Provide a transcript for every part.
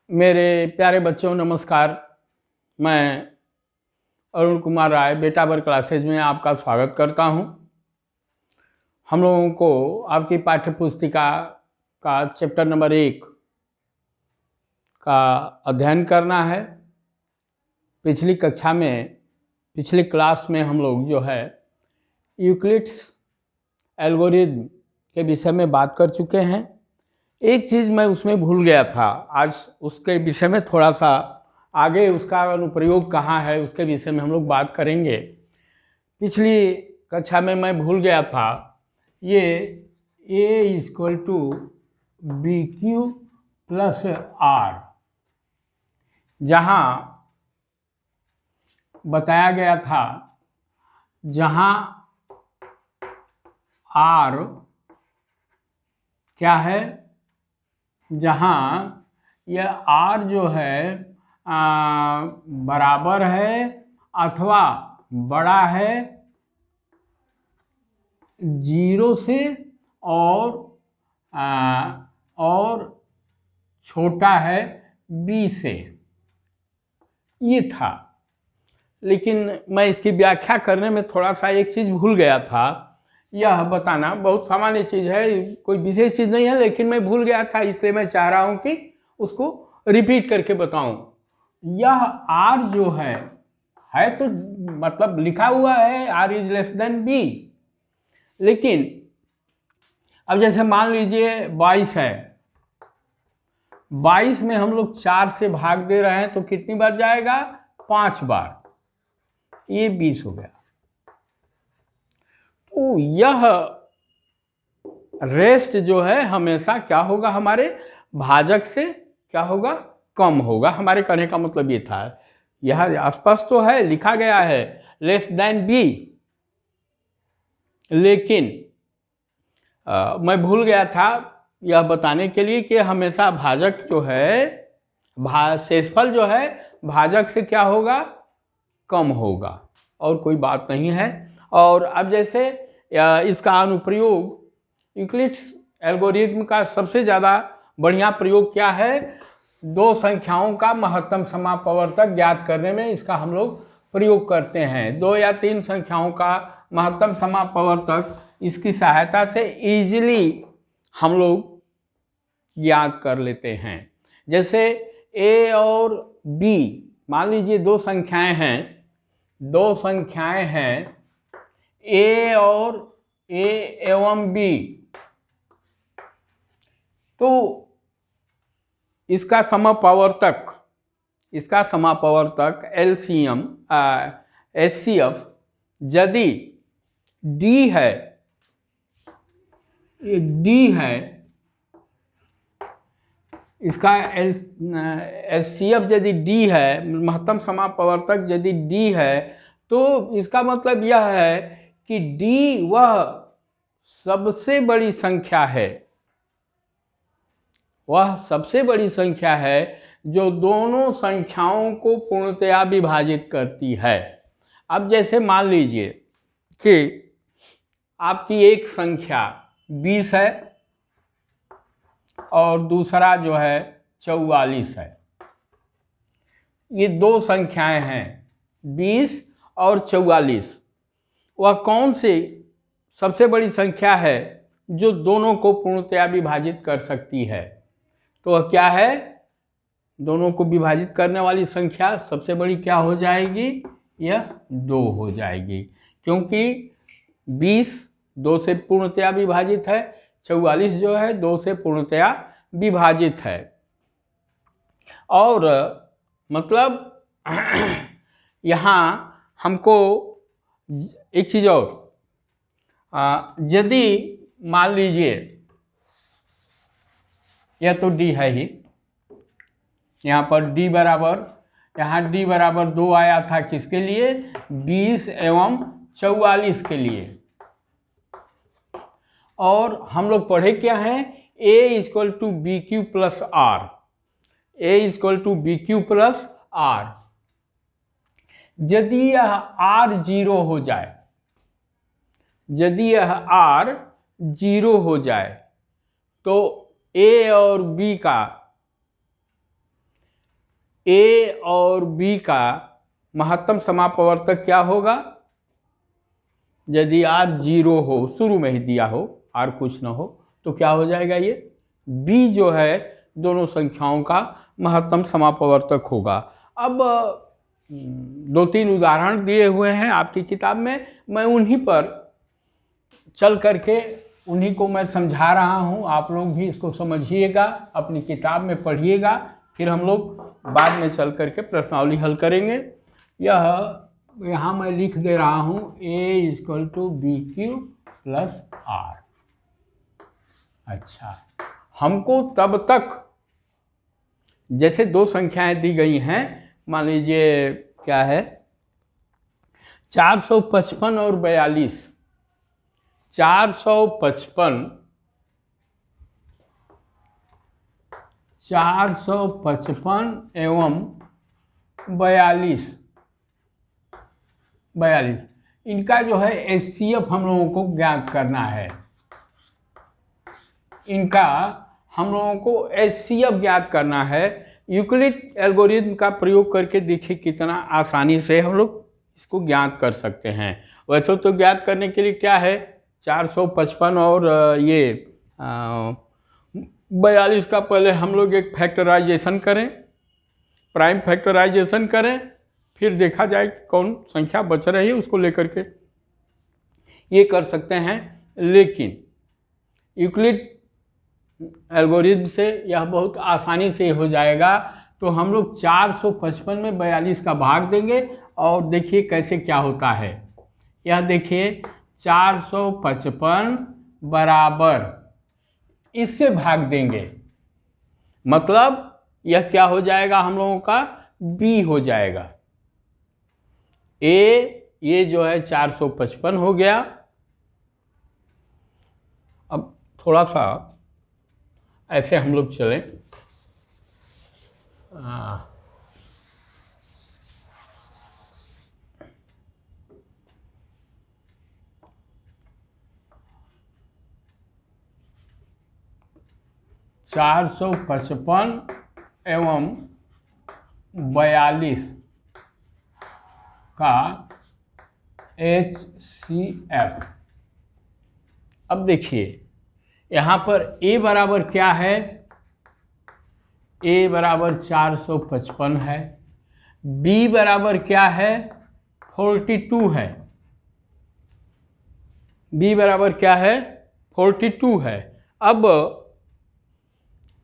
मेरे प्यारे बच्चों नमस्कार। मैं अरुण कुमार राय बेटा बर क्लासेज में आपका स्वागत करता हूं। हम लोगों को आपकी पाठ्य पुस्तिका का चैप्टर नंबर 1 का अध्ययन करना है। पिछली क्लास में हम लोग जो है यूक्लिड्स एल्गोरिथम के विषय में बात कर चुके हैं। एक चीज़ मैं उसमें भूल गया था, आज उसके विषय में थोड़ा सा आगे उसका अनुप्रयोग कहाँ है उसके विषय में हम लोग बात करेंगे। पिछली कक्षा में मैं भूल गया था, ये A = BQ + R, जहाँ बताया गया था जहाँ R क्या है, जहाँ यह R जो है बराबर है अथवा बड़ा है 0 से और छोटा है B से, ये था। लेकिन मैं इसकी व्याख्या करने में थोड़ा सा एक चीज़ भूल गया था। यह बताना बहुत सामान्य चीज़ है, कोई विशेष चीज़ नहीं है, लेकिन मैं भूल गया था, इसलिए मैं चाह रहा हूँ कि उसको रिपीट करके बताऊँ। यह R जो है तो मतलब लिखा हुआ है R < B, लेकिन अब जैसे मान लीजिए 22 है, 22 में हम लोग 4 से भाग दे रहे हैं तो कितनी बार जाएगा? 5 बार, ये 20 हो गया। तो यह रेस्ट जो है हमेशा क्या होगा, हमारे भाजक से क्या होगा? कम होगा। हमारे कहने का मतलब ये था, यह स्पष्ट तो है, लिखा गया है b, लेकिन मैं भूल गया था यह बताने के लिए कि हमेशा भाजक जो है, शेषफल जो है भाजक से क्या होगा? कम होगा, और कोई बात नहीं है। और अब जैसे इसका अनुप्रयोग यूक्लिड्स एल्गोरिथम का सबसे ज़्यादा बढ़िया प्रयोग क्या है? दो संख्याओं का महत्तम समापवर्तक ज्ञात करने में इसका हम लोग प्रयोग करते हैं। 2 या 3 संख्याओं का महत्तम समापवर्तक इसकी सहायता से इजीली हम लोग ज्ञात कर लेते हैं। जैसे A और B, मान लीजिए दो संख्याएं हैं A और A एवं B, तो इसका समापवर्तक LCM HCF यदि D है, इसका HCF यदि D है, महत्तम समापवर्तक यदि D है, तो इसका मतलब यह है कि D वह सबसे बड़ी संख्या है जो दोनों संख्याओं को पूर्णतया विभाजित करती है। अब जैसे मान लीजिए कि आपकी एक संख्या 20 है और दूसरा जो है 44 है। ये दो संख्याएं हैं 20 और 44। वह कौन सी सबसे बड़ी संख्या है जो दोनों को पूर्णतया विभाजित कर सकती है? तो वह क्या है? दोनों को विभाजित करने वाली संख्या सबसे बड़ी क्या हो जाएगी? यह 2 हो जाएगी, क्योंकि 20 2 से पूर्णतया विभाजित है, 44 जो है 2 से पूर्णतया विभाजित है। और मतलब यहाँ हमको एक चीज़ और, यदि मान लीजिए यह तो D है ही, यहाँ पर D बराबर 2 आया था, किसके लिए? 20 एवं 44 के लिए। और हम लोग पढ़े क्या हैं? A = BQ + R, A = BQ + R। यदि यह R 0 हो जाए, तो A और B का ए और बी का महत्तम समापवर्तक क्या होगा? यदि आर 0 हो, शुरू में ही दिया हो, आर कुछ ना हो, तो क्या हो जाएगा? ये बी जो है दोनों संख्याओं का महत्तम समापवर्तक होगा। अब 2-3 उदाहरण दिए हुए हैं आपकी किताब में, मैं उन्हीं पर चल करके उन्हीं को मैं समझा रहा हूँ। आप लोग भी इसको समझिएगा, अपनी किताब में पढ़िएगा, फिर हम लोग बाद में चल करके प्रश्नावली हल करेंगे। यहाँ मैं लिख दे रहा हूँ A = BQ + R। अच्छा, हमको तब तक जैसे दो संख्याएं दी गई हैं, मान लीजिए क्या है 455 और 42, 455 एवं 42, इनका जो है HCF हम लोगों को ज्ञात करना है। इनका हम लोगों को HCF ज्ञात करना है। यूक्लिड एल्गोरिथम का प्रयोग करके देखिए कितना आसानी से हम लोग इसको ज्ञात कर सकते हैं। वैसे तो ज्ञात करने के लिए क्या है, 455 और ये 42 का पहले हम लोग एक फैक्टराइजेशन करें, प्राइम फैक्टराइजेशन करें, फिर देखा जाए कि कौन संख्या बच रही है उसको लेकर के ये कर सकते हैं। लेकिन यूक्लिड एल्गोरिथम से यह बहुत आसानी से हो जाएगा। तो हम लोग 455 में 42 का भाग देंगे और देखिए कैसे क्या होता है। यह देखिए 455 बराबर इससे भाग देंगे, मतलब यह क्या हो जाएगा, हम लोगों का B हो जाएगा। ये जो है 455 हो गया। अब थोड़ा सा ऐसे हम लोग चलें, चार 455 एवं 42 का HCF। अब देखिए यहाँ पर A बराबर क्या है, A बराबर 455 है, B बराबर क्या है 42 है, B बराबर क्या है 42 है। अब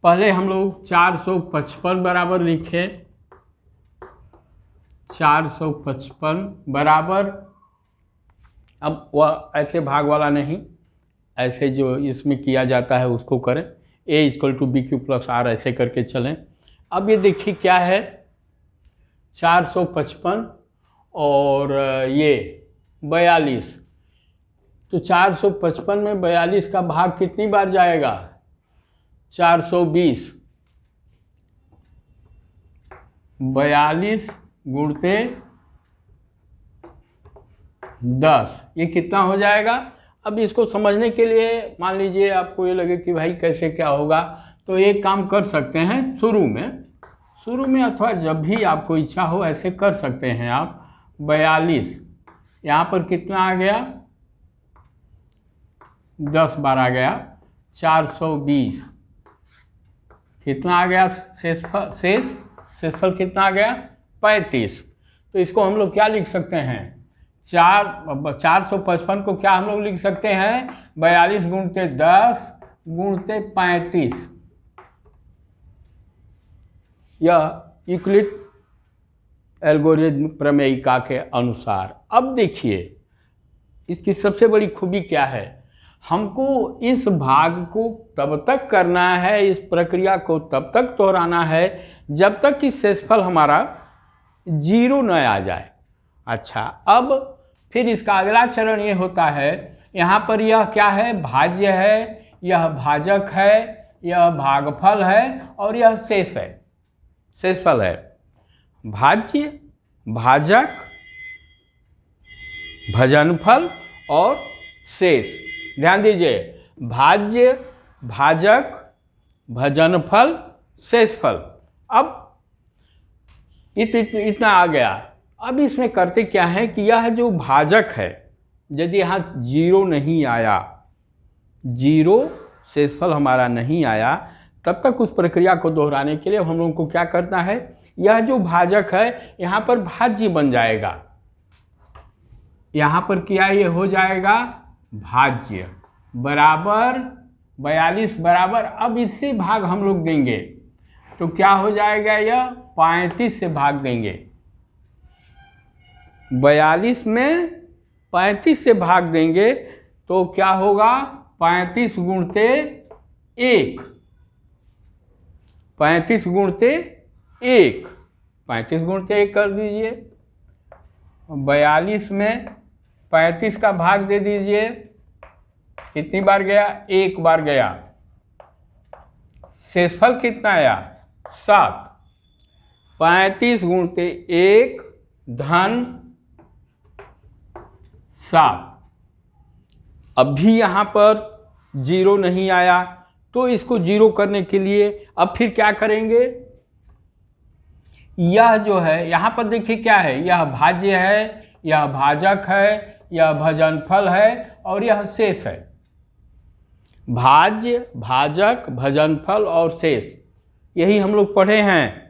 पहले हम लोग 455 बराबर लिखें, 455 बराबर, अब वह ऐसे भाग वाला नहीं, ऐसे जो इसमें किया जाता है उसको करें, A = BQ + R ऐसे करके चलें। अब ये देखिए क्या है 455 और ये 42, तो 455 में 42 का भाग कितनी बार जाएगा, 420, 42 गुणते 10, ये कितना हो जाएगा। अब इसको समझने के लिए मान लीजिए आपको ये लगे कि भाई कैसे क्या होगा, तो एक काम कर सकते हैं, शुरू में अथवा जब भी आपको इच्छा हो ऐसे कर सकते हैं आप। 42 यहाँ पर कितना आ गया, 10 बार आ गया, 420 कितना आ गया, शेषफल कितना आ गया 35। तो इसको हम लोग क्या लिख सकते हैं, 455 को क्या हम लोग लिख सकते हैं, 42 गुणते 10 गुणते 35। यह यूक्लिड एल्गोरिथम प्रमेयिका के अनुसार। अब देखिए इसकी सबसे बड़ी खूबी क्या है, हमको इस भाग को तब तक करना है, इस प्रक्रिया को तब तक दोहराना है जब तक कि शेषफल हमारा 0 न आ जाए। अच्छा, अब फिर इसका अगला चरण ये होता है, यहाँ पर यह क्या है, भाज्य है, यह भाजक है, यह भागफल है और यह शेष है, शेषफल है। भाज्य, भाजक, भजनफल और शेष। ध्यान दीजिए, भाज्य, भाजक, भजनफल, शेषफल। अब इतना आ गया। अब इसमें करते क्या है कि यह जो भाजक है, यदि यहाँ 0 नहीं आया, 0 शेषफल हमारा नहीं आया, तब तक उस प्रक्रिया को दोहराने के लिए हम लोगों को क्या करना है, यह जो भाजक है यहाँ पर भाज्य बन जाएगा। यहाँ पर क्या ये हो जाएगा, भाज्य बराबर 42 बराबर, अब इससे भाग हम लोग देंगे तो क्या हो जाएगा, यह 35 से भाग देंगे। 42 में 35 से भाग देंगे तो क्या होगा, 35 गुणते 1, 35 गुणते 1, 35 गुणते 1 कर दीजिए। 42 में 35 का भाग दे दीजिए, कितनी बार गया, 1 बार गया। शेषफल कितना आया, 7। 35 गुणते 1 धन 7। अब भी यहाँ पर 0 नहीं आया, तो इसको 0 करने के लिए अब फिर क्या करेंगे, यह जो है यहाँ पर देखिए क्या है, यह भाज्य है, यह भाजक है, यह भजनफल है और यह शेष है। भाज्य, भाजक, भजनफल और शेष, यही हम लोग पढ़े हैं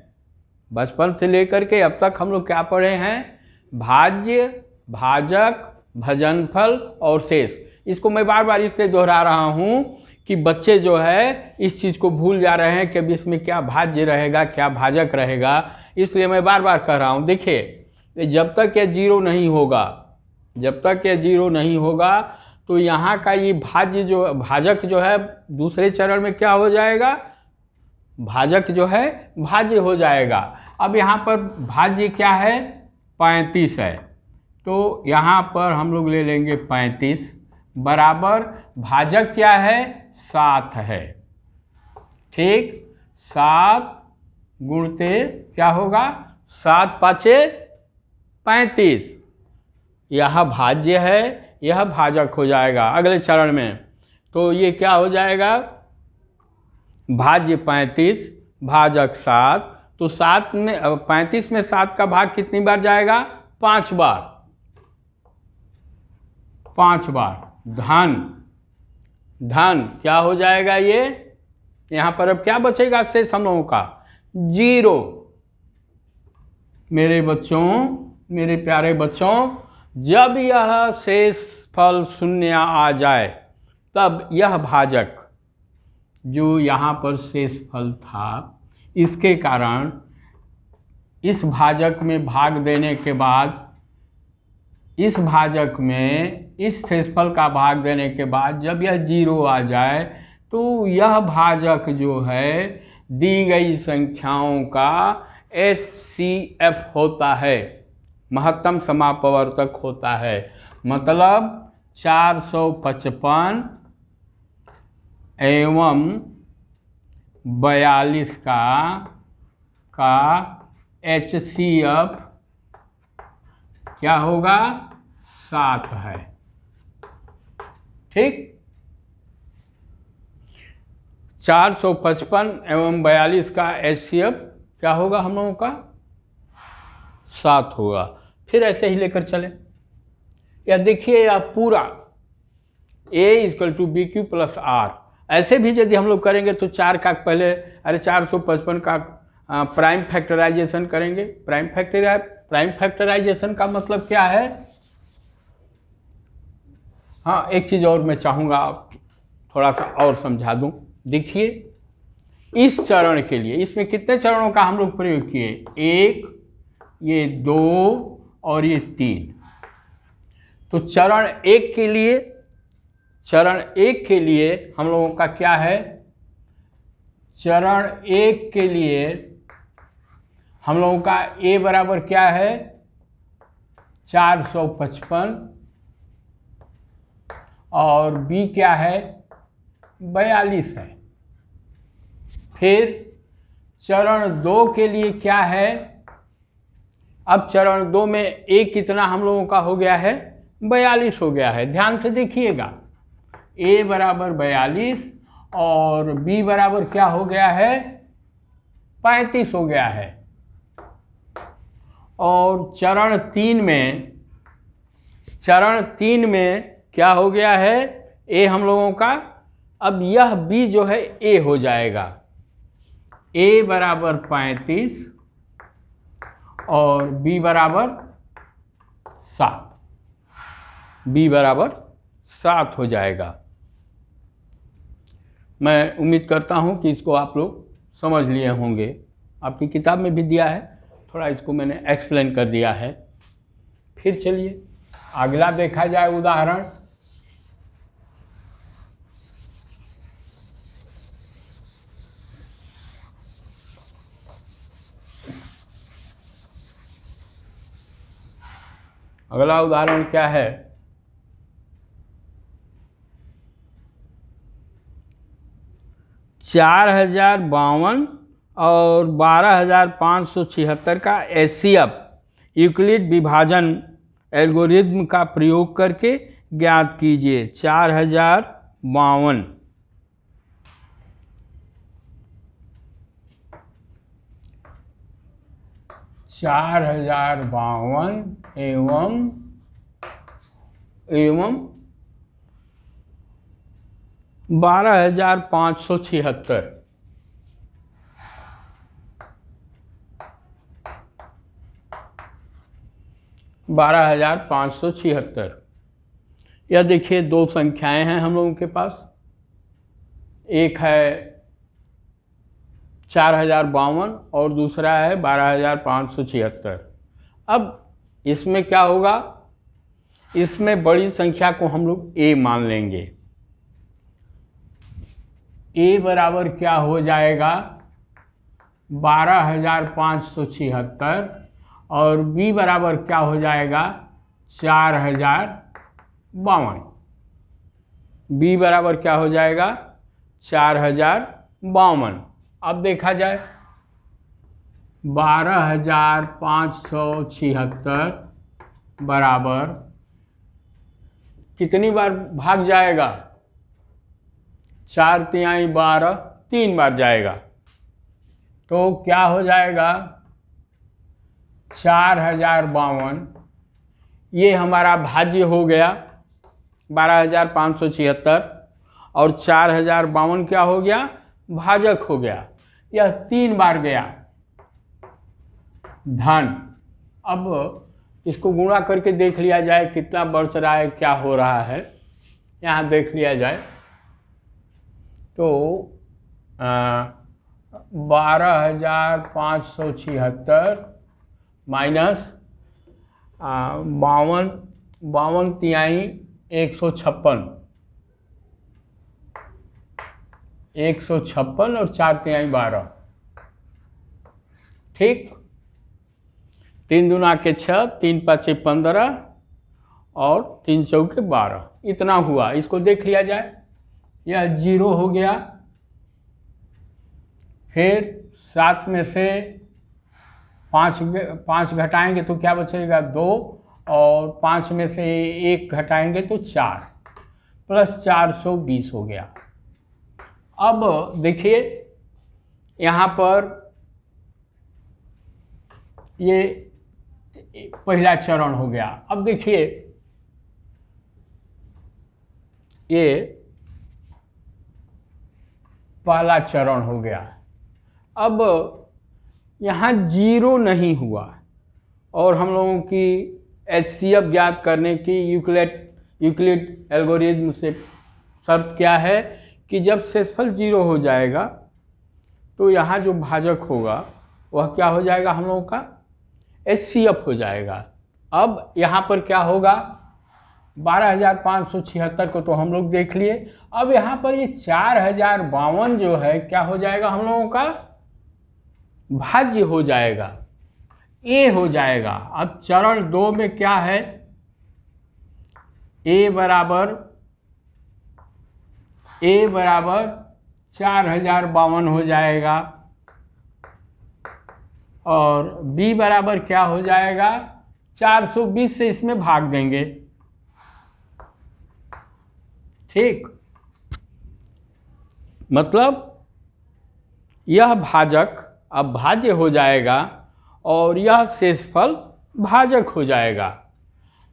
बचपन से लेकर के अब तक। हम लोग क्या पढ़े हैं, भाज्य, भाजक, भजनफल और शेष। इसको मैं बार बार इसलिए दोहरा रहा हूँ कि बच्चे जो है इस चीज़ को भूल जा रहे हैं कि अभी इसमें क्या भाज्य रहेगा, क्या भाजक रहेगा, इसलिए मैं बार बार कह रहा हूँ। देखिए जब तक यह 0 नहीं होगा, जब तक यह 0 नहीं होगा तो यहाँ का ये भाज्य जो, भाजक जो है दूसरे चरण में क्या हो जाएगा, भाजक जो है भाज्य हो जाएगा। अब यहाँ पर भाज्य क्या है, 35 है, तो यहाँ पर हम लोग ले लेंगे 35 बराबर भाजक क्या है, 7 है। ठीक, 7 गुणते क्या होगा, 7 पाँचे 35, यह भाज्य है, यह भाजक हो जाएगा अगले चरण में। तो ये क्या हो जाएगा, भाज्य 35 भाजक 7, तो 7 में 35 में 7 का भाग कितनी बार जाएगा, 5 बार, 5 बार धन, धन क्या हो जाएगा, ये यहाँ पर अब क्या बचेगा शेष हम लोगों का, 0। मेरे बच्चों, मेरे प्यारे बच्चों, जब यह शेषफल 0 आ जाए तब यह भाजक जो यहाँ पर शेषफल था, इसके कारण इस भाजक में भाग देने के बाद, इस भाजक में इस शेषफल का भाग देने के बाद जब यह 0 आ जाए तो यह भाजक जो है दी गई संख्याओं का HCF होता है, महत्तम समापवर्तक होता है। मतलब 455 एवं 42 का HCF क्या होगा, 7 है। ठीक, 455 एवं 42 का HCF क्या होगा हम लोगों का, 7 होगा। फिर ऐसे ही लेकर चले, या देखिए यह पूरा A = BQ + R, ऐसे भी यदि हम लोग करेंगे तो 4 का पहले, अरे 455 का प्राइम फैक्टराइजेशन करेंगे। प्राइम फैक्टराइजेशन का मतलब क्या है, हाँ एक चीज़ और मैं चाहूँगा थोड़ा सा और समझा दूँ। देखिए इस चरण के लिए, इसमें कितने चरणों का हम लोग प्रयोग किए, 1, ये 2 और ये 3। तो चरण 1 के लिए, चरण 1 के लिए हम लोगों का क्या है, चरण 1 के लिए हम लोगों का A बराबर क्या है, 455 और B क्या है, 42 है। फिर चरण 2 के लिए क्या है, अब चरण 2 में A कितना हम लोगों का हो गया है, 42 हो गया है। ध्यान से देखिएगा, A बराबर 42 और B बराबर क्या हो गया है, 35 हो गया है। और चरण तीन में क्या हो गया है, ए हम लोगों का। अब यह बी जो है ए हो जाएगा, ए बराबर 35 और बी बराबर 7, बी बराबर 7 हो जाएगा। मैं उम्मीद करता हूं कि इसको आप लोग समझ लिए होंगे, आपकी किताब में भी दिया है, थोड़ा इसको मैंने एक्सप्लेन कर दिया है। फिर चलिए अगला देखा जाए उदाहरण। अगला उदाहरण क्या है, 4052 और 12576 का एचसीएफ यूक्लिड विभाजन एल्गोरिथ्म का प्रयोग करके ज्ञात कीजिए। 4052 एवं 12576। यह देखिए दो संख्याएं हैं हम लोगों के पास, एक है 4052 और दूसरा है 12576। अब इसमें क्या होगा, इसमें बड़ी संख्या को हम लोग ए मान लेंगे। ए बराबर क्या हो जाएगा 12576 और बी बराबर क्या हो जाएगा 4052। बी बराबर क्या हो जाएगा 4052। अब देखा जाए 12576 बराबर कितनी बार भाग जाएगा, 4 तिहाई 12, 3 बार जाएगा, तो क्या हो जाएगा 4052। ये हमारा भाज्य हो गया 12576 और 4052 क्या हो गया, भाजक हो गया। यह 3 बार गया धन। अब इसको गुणा करके देख लिया जाए कितना बढ़ रहा है, क्या हो रहा है, यहाँ देख लिया जाए तो 12576 माइनस 52 तिहाई 156 और 4 तिहाई 12, ठीक। 3 दूना के 6, 3 पाँचे 15 और 3 चौके 12, इतना हुआ। इसको देख लिया जाए, यह 0 हो गया। फिर 7 में से 5 घटाएंगे तो क्या बचेगा 2, और 5 में से 1 घटाएंगे तो 4, प्लस 420 हो गया। अब देखिए यहाँ पर ये पहला चरण हो गया। अब देखिए ये पहला चरण हो गया। अब यहाँ 0 नहीं हुआ और हम लोगों की एचसीएफ ज्ञात करने की यूक्लिड एल्गोरिथ्म से शर्त क्या है कि जब शेषफल 0 हो जाएगा तो यहाँ जो भाजक होगा वह क्या हो जाएगा, हम लोगों का एचसीएफ हो जाएगा। अब यहाँ पर क्या होगा 12576 को तो हम लोग देख लिए। अब यहाँ पर ये 4052 जो है क्या हो जाएगा, हम लोगों का भाज्य हो जाएगा, ए हो जाएगा। अब चरण 2 में क्या है, ए बराबर 4052 हो जाएगा और बी बराबर क्या हो जाएगा 420 से इसमें भाग देंगे, ठीक। मतलब यह भाजक अब भाज्य हो जाएगा और यह शेषफल भाजक हो जाएगा।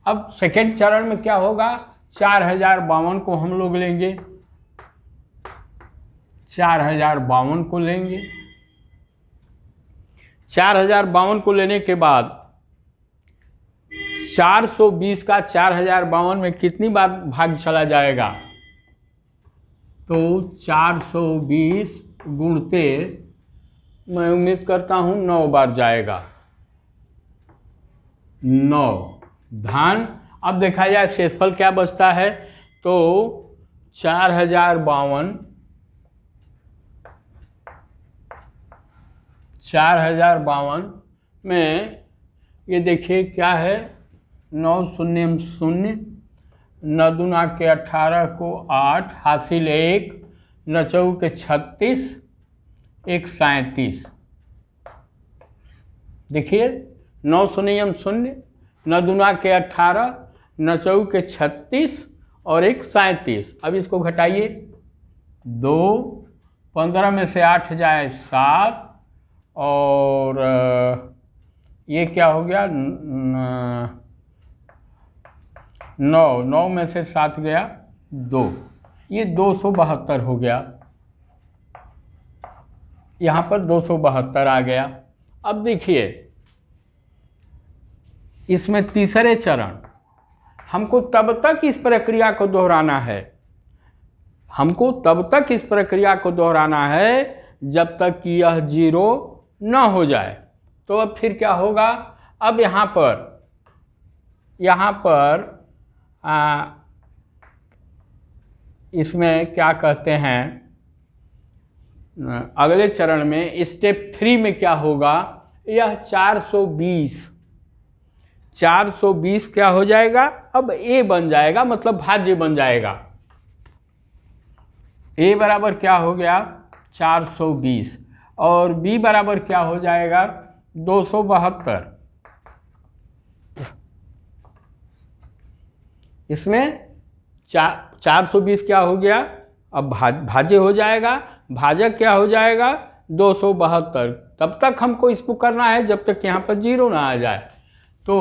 अब सेकेंड चरण में क्या होगा, 4052 को हम लोग लेंगे, 4052 को लेंगे। 4052 को लेने के बाद 420 का 4052 में कितनी बार भाग चला जाएगा, तो 420 गुणते मैं उम्मीद करता हूँ 9 बार जाएगा, 9 धन। अब देखा जाए शेषफल क्या बचता है, तो 4052 में ये देखिए क्या है, 9 शून्य शून्य, 9 दूना के 18 को 8 हासिल 1, 9 चौके 36, 1 37। देखिए 9 शून्य शून्य, 9 दूना के 18, 9 चौके 36 और 1 37। अब इसको घटाइए, 2, 15 में से 8 जाए 7 और ये क्या हो गया, 9 में से 7 गया 2, ये 272 हो गया, यहाँ पर 272 आ गया। अब देखिए इसमें तीसरे चरण, हमको तब तक इस प्रक्रिया को दोहराना है, हमको तब तक इस प्रक्रिया को दोहराना है जब तक कि यह 0 न हो जाए। तो अब फिर क्या होगा, अब यहाँ पर इसमें क्या कहते हैं, अगले चरण में स्टेप 3 में क्या होगा, यह 420 क्या हो जाएगा, अब a बन जाएगा, मतलब भाज्य बन जाएगा। a बराबर क्या हो गया 420 और b बराबर क्या हो जाएगा 272। इसमें 420 क्या हो गया, अब भाज्य हो जाएगा, भाजक क्या हो जाएगा 272। तब तक हमको इसको करना है जब तक यहाँ पर 0 ना आ जाए। तो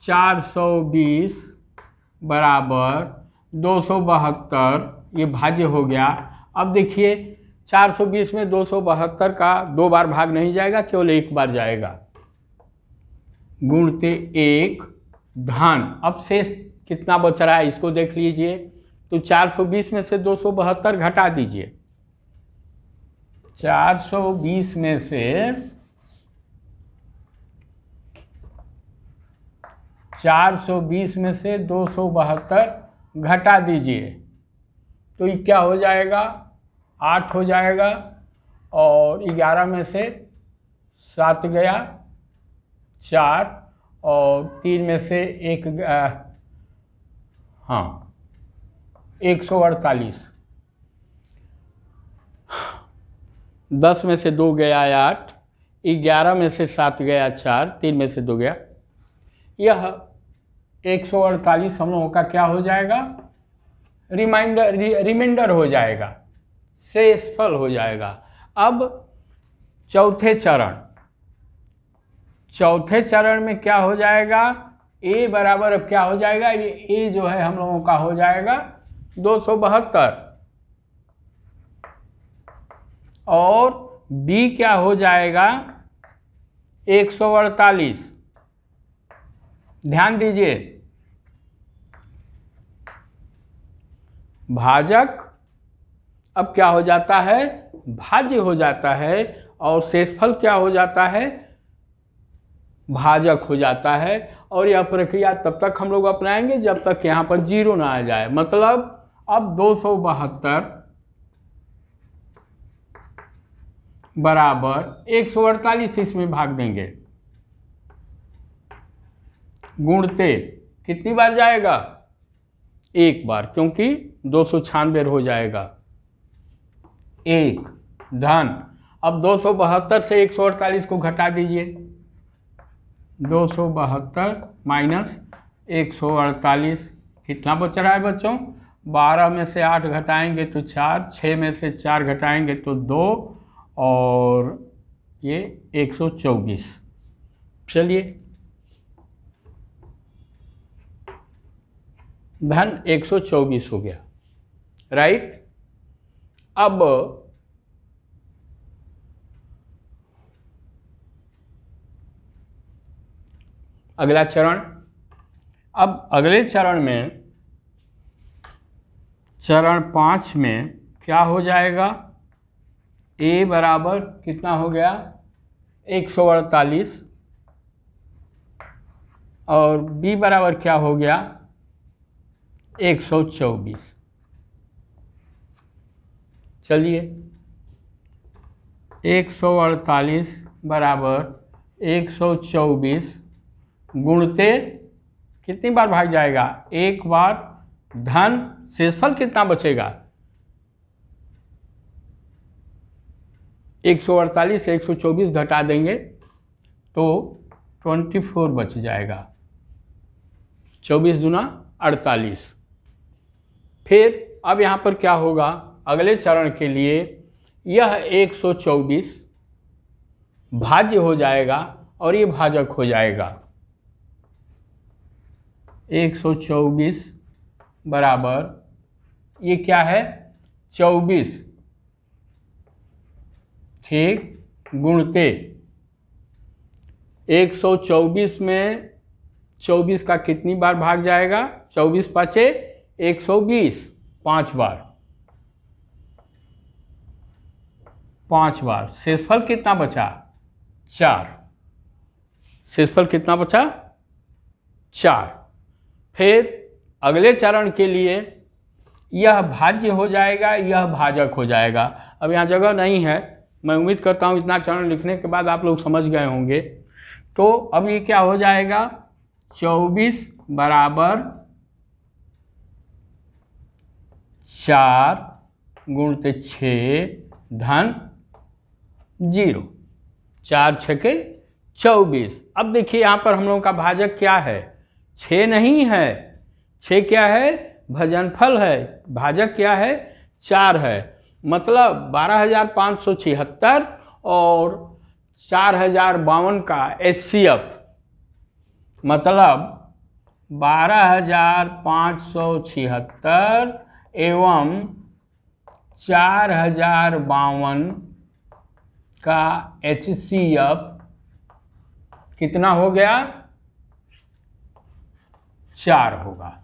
420 बराबर 272, ये भाज्य हो गया। अब देखिए 420 में 272 का 2 बार भाग नहीं जाएगा, केवल 1 बार जाएगा, गुणते 1 धन। अब शेष कितना बच रहा है इसको देख लीजिए, तो 420 में से 272 घटा दीजिए, 420 में से 272 घटा दीजिए, तो ये क्या हो जाएगा 8 हो जाएगा, और 11 में से 7 गया 4 और 3 में से 1 148, 10 में से 2 गया 8, 11 में से 7 गया 4, 3 में से 2 गया, यह 148 हम लोगों का क्या हो जाएगा, रिमाइंडर हो जाएगा, शेषफल हो जाएगा। अब चौथे चरण में क्या हो जाएगा, a बराबर अब क्या हो जाएगा, ये a जो है हम लोगों का हो जाएगा 272 और b क्या हो जाएगा 148। ध्यान दीजिए, भाजक अब क्या हो जाता है, भाज्य हो जाता है, और शेषफल क्या हो जाता है, भाजक हो जाता है। और यह प्रक्रिया तब तक हम लोग अपनाएंगे जब तक यहाँ पर 0 ना आ जाए। मतलब अब 272 बराबर 148 इसमें भाग देंगे, गुणते कितनी बार जाएगा, 1 बार, क्योंकि 296 हो जाएगा, 1 धन। अब 272 से 148 को घटा दीजिए, 272 माइनस 148 कितना बच रहा है बच्चों, 12 में से 8 घटाएंगे तो 4, 6 में से 4 घटाएंगे तो 2 और ये 124। चलिए, धन 124 हो गया, राइट। अब अगला चरण, अब अगले चरण में, चरण 5 में क्या हो जाएगा, A बराबर कितना हो गया 148 और B बराबर क्या हो गया 124। चलिए, 148 बराबर 124 गुणते कितनी बार भाग जाएगा, एक बार, धन शेषफल कितना बचेगा 148 से 124 घटा देंगे तो 24 बच जाएगा, 24 दूना 48। फिर अब यहाँ पर क्या होगा, अगले चरण के लिए यह 124 भाज्य हो जाएगा और ये भाजक हो जाएगा। 124 बराबर ये क्या है 24, ठीक, गुणते 124 में 24 का कितनी बार भाग जाएगा, 24 पाँचे 120, 5 बार, 5 बार। शेषफल कितना बचा 4, शेषफल कितना बचा 4। फिर अगले चरण के लिए यह भाज्य हो जाएगा, यह भाजक हो जाएगा। अब यहाँ जगह नहीं है, मैं उम्मीद करता हूँ इतना चरण लिखने के बाद आप लोग समझ गए होंगे। तो अब ये क्या हो जाएगा 24 बराबर 4 गुणित 6 धन 0, 4 छके 24। अब देखिए यहाँ पर हम लोगों का भाजक क्या है 6 नहीं है, 6 क्या है भजनफल है, भाजक क्या है 4 है, मतलब 12,576 और 4,052 का HCF, मतलब 12,576 एवं 4,052 का HCF कितना हो गया 4 होगा,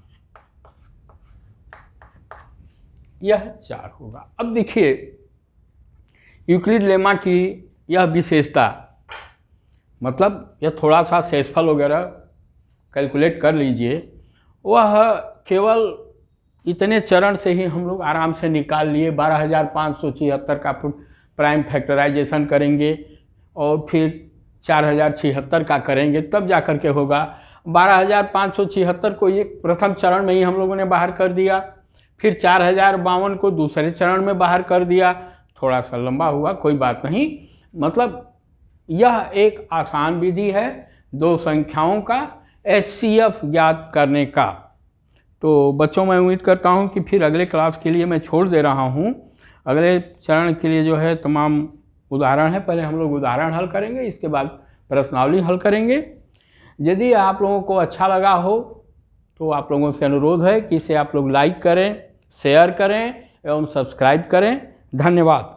यह 4 होगा। अब देखिए यूक्लिड लेमा की यह विशेषता, मतलब यह थोड़ा सा शेषफल वगैरह कैलकुलेट कर लीजिए, वह केवल इतने चरण से ही हम लोग आराम से निकाल लिए। 12,576 का प्राइम फैक्टराइजेशन करेंगे और फिर 4,076 का करेंगे, तब जा कर के होगा। 12,576 को एक प्रथम चरण में ही हम लोगों ने बाहर कर दिया, फिर 4,052 को दूसरे चरण में बाहर कर दिया। थोड़ा सा लंबा हुआ, कोई बात नहीं, मतलब यह एक आसान विधि है दो संख्याओं का HCF ज्ञात करने का। तो बच्चों मैं उम्मीद करता हूं कि फिर अगले क्लास के लिए मैं छोड़ दे रहा हूं। अगले चरण के लिए जो है तमाम उदाहरण है, पहले हम लोग उदाहरण हल करेंगे, इसके बाद प्रश्नावली हल करेंगे। यदि आप लोगों को अच्छा लगा हो तो आप लोगों से अनुरोध है कि इसे आप लोग लाइक करें, शेयर करें एवं सब्सक्राइब करें। धन्यवाद।